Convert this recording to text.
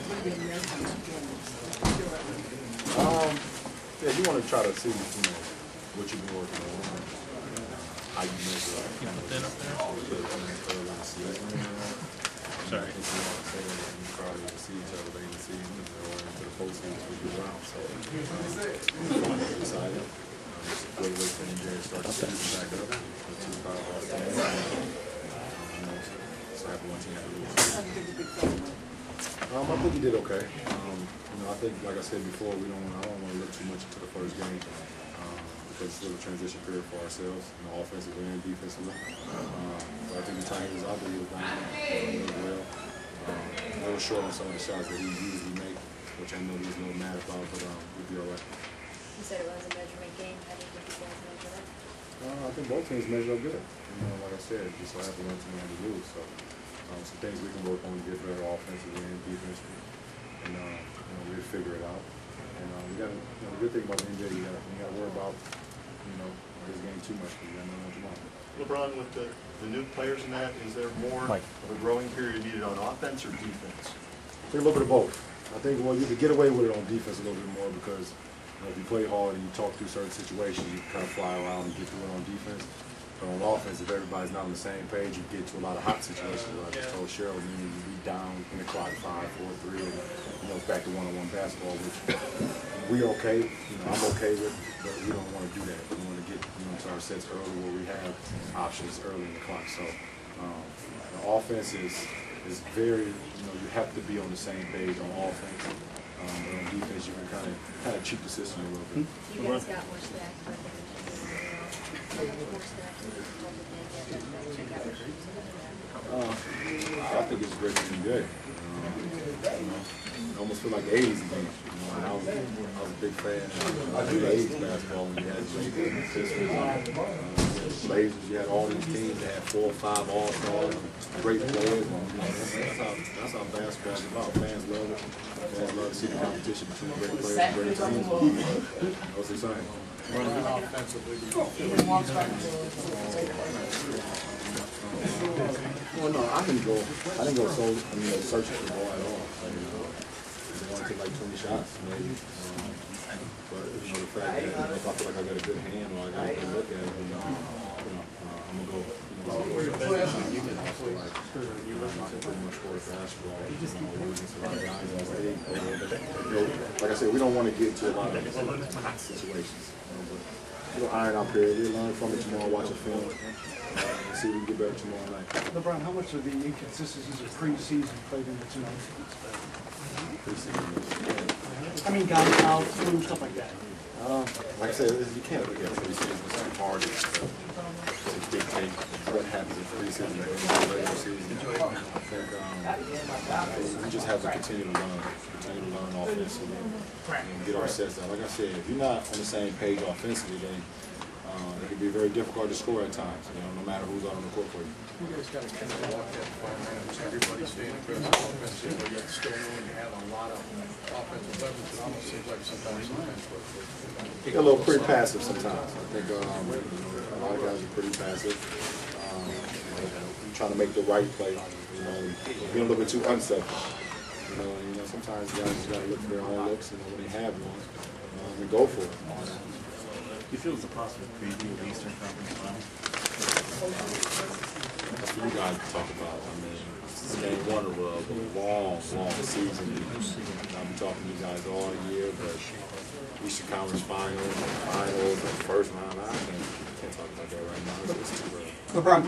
Yeah, you want to try to see, what you've been working on, how you measure up. You put that up there? Sorry. I think you want to say that you probably need to see each other late in the season, or into the postseason we do around. So, excited. It's a great way for NJ to start the season back up. The two powerhouse teams. So I have one team to lose. I think he did okay. I think, like I said before, I don't want to look too much into the first game because it's a little transition period for ourselves, offensively and defensively. But I think the time he was out there, he was down well. A little short on some of the shots that he usually makes, which I know he's a little mad about, but we'll be all right. You said it was a measurement game. How do you think you guys measured up? I think both teams measured up good. Like I said, just so happened one team had to lose. So some things we can work on to get better offensively and defensively, and we'll figure it out. And we got the good thing about the NJ, you got to worry about this game too much because you got to know what you want. LeBron, with the new players in that, is there more of a growing period needed on offense or defense? I think a little bit of both. I think you can get away with it on defense a little bit more because if you play hard and you talk through certain situations, you can kind of fly around and get through it on defense. But on offense, if everybody's not on the same page, you get to a lot of hot situations. Like I just told Cheryl, you be down in the clock 5, 4, 3, and it's back to one-on-one basketball, which we okay. I'm okay with, but we don't want to do that. We want to get to our sets early where we have options early in the clock. So the offense is very, you have to be on the same page on offense. But on defense, you can kind of cheat the system a little bit. You guys got more stacks, but I think it's great to be good. I almost feel like the 80s again. I was a big fan of the 80s basketball when you had the Pistons, Blazers. You had all these teams that had 4 or 5 all-stars, great players. That's how basketball is about. Fans love it. Fans love to see the competition between great players and great teams. What's he saying? Well, no, I didn't go searching for the ball at all. I wanted to take like 20 shots, maybe. But the fact that if I feel like I got a good hand or I got a good look at it, I'm gonna go. Pretty much for basketball. Like I said, we don't want to get to a lot of hot situations. We'll iron out there. We'll learn from it tomorrow, watch a film, and see if we can get better tomorrow night. LeBron, how much of the inconsistencies of preseason played into tonight? Preseason. I mean, guys out, flu, stuff like that. Like I said, you can't look at preseason. It's hard to dictate what happens in preseason and the regular season. I think we just have to continue to learn offensively and get our sets out. Like I said, if you're not on the same page offensively, then it can be very difficult to score at times, no matter who's out on the court for you. You guys got to kind of walk that fine line. Everybody's staying aggressive offensively, yet still knowing you have a lot of offensive leverage. It almost seems like sometimes. They're a little pretty passive sometimes. I think a lot of guys are pretty passive. Trying to make the right play, being a little bit too unselfish. Sometimes guys just got to look for their own looks, when they have one, and go for it. Do you feel it's a possible preview of Eastern Conference Final? That's what you guys talk about. It's game 1 of a long season. I'll be talking to you guys all year, but Eastern Conference Finals, the first round, I can't talk about that right now. It's too early. LeBron,